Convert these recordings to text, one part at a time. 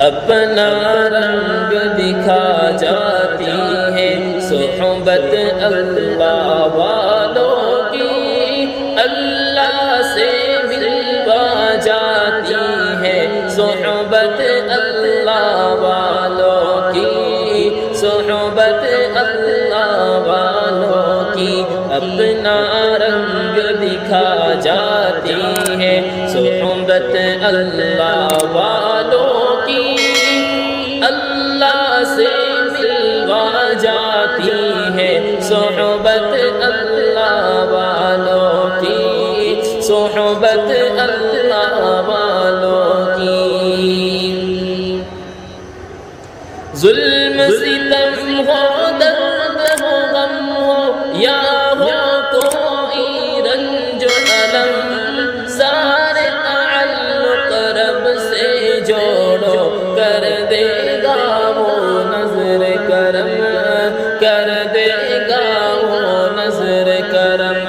اپنا رنگ دکھا جاتی ہے صحبت اللہ والوں کی، اللہ سے ملوا جاتی ہے صحبت اللہ والوں کی، صحبت اللہ والوں کی، اپنا رنگ دکھا جاتی ہے صحبت اللہ والوں کی، اللہ سے ملوا جاتی ہے صحبت اللہ والوں کی، صحبت اللہ والوں کی۔ ظلم ستم ہو، درد ہو، غم ہو، یا ہو کوئی رنج و الم، سارے تعلق رب سے جوڑو، کر دے گا وہ نظر کرم، کر دے گا وہ نظر کرم۔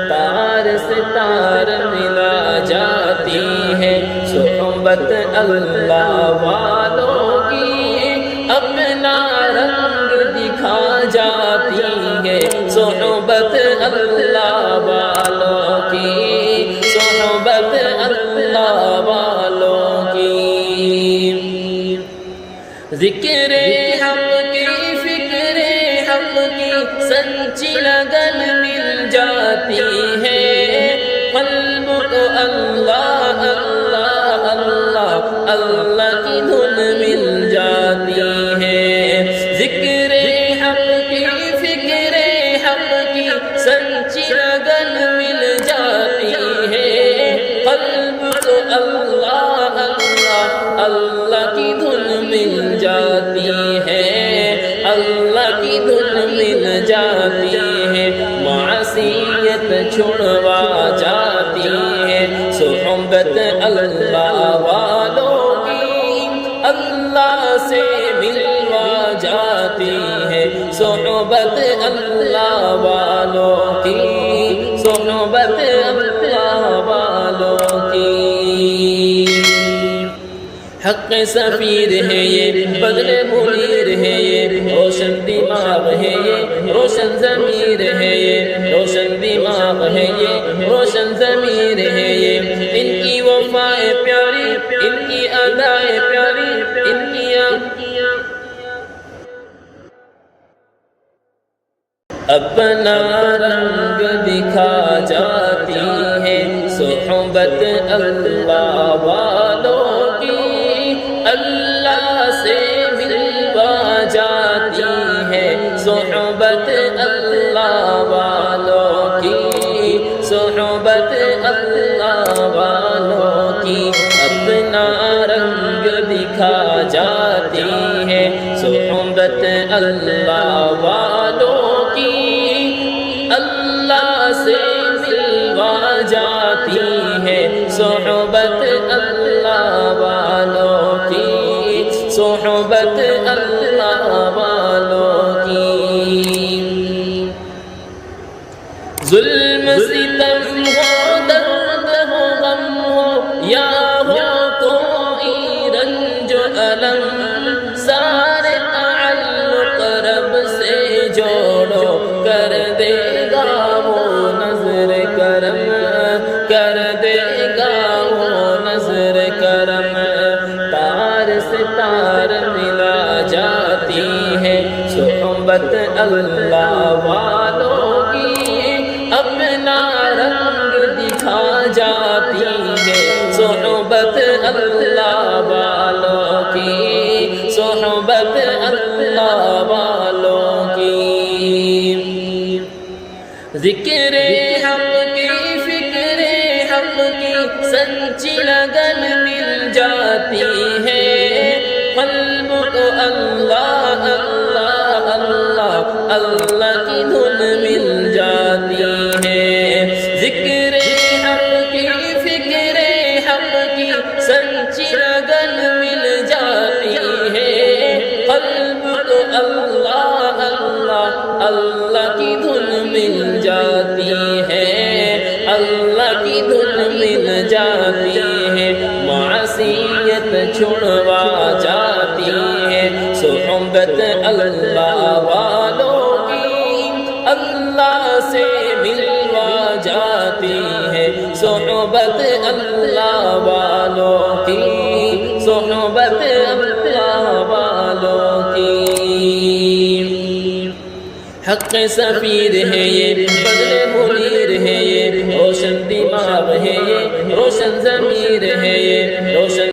تار سے تار ملا جاتی ہے صحبت اللہ والوں کی، اپنا رنگ دکھا جاتی ہے صحبت اللہ والوں کی، صحبت اللہ والوں کی۔ ذکر حق کی، فکر حق کی سچی لگن مل جاتی ہے، قلب کو اللہ اللہ اللہ اللہ کی دھن مل جاتی ہے۔ ذکر حق کی، فکر حق کی سچی لگن مل جاتی ہے، قلب کو اللہ اللہ اللہ کی دھن مل جاتی ہے، اللہ کی دھن مل جاتی ہے۔ معصیت چھڑوا جاتی ہے صحبت اللہ والوں کی، اللہ سے ملوا جاتی ہے صحبت اللہ والوں کی، صحبت اللہ والوں کی۔ حق سفیر ہے یہ، بدر منیر ہے یہ، روشن دماغ ہے یہ، روشن ضمیر ہے یہ، روشن دماغ ہے یہ، روشن ضمیر ہے یہ۔ ان کی وفائیں پیاری، ان کی ادائیں پیاری، ان کی اپنا رنگ دکھا جاتی ہے صحبت اللہ والوں کی، اللہ سے ملوا جاتی ہے صحبت اللہ والوں کی، صحبت اللہ والوں کی، اپنا رنگ دکھا جاتی ہے صحبت اللہ والوں کی، اللہ سے ملوا جاتی ہے صحبت اللہ والوں کی، صحبت اللہ والوں کی۔ ظلم ستم ہو، درد ہو، غم ہو، یا ہو کوئی رنج و الم، سارے تعلق رب سے جوڑو، کر دے گا وہ نظر کرم، کر دے گا وہ نظر کرم۔ تار سے تار ملا جاتی ہے صحبت اللہ والوں کی، اپنا رنگ دکھا جاتی ہے صحبت اللہ والوں کی، صحبت اللہ والوں کی۔ ذکر حق کی، فکر حق کی سچی لگن مل جاتی ہے، قلب کو اللہ اللہ اللہ اللہ کی دھن مل جاتی ہے۔ ذکر حق کی، فکر حق کی سچی لگن مل جاتی ہے، قلب کو اللہ اللہ اللہ کی دھن مل جاتی ہے، اللہ کی دھن مل جاتی ہے۔ معصیت چھڑوا صحبت اللہ والوں کی اللہ سے ملوا جاتی ہے، صحبت اللہ والوں کی، صحبت اللہ والوں کی۔ حق سفیر ہے یہ، بدر منیر ہے یہ، روشن دماغ ہے یہ، روشن ضمیر ہے یہ، روشن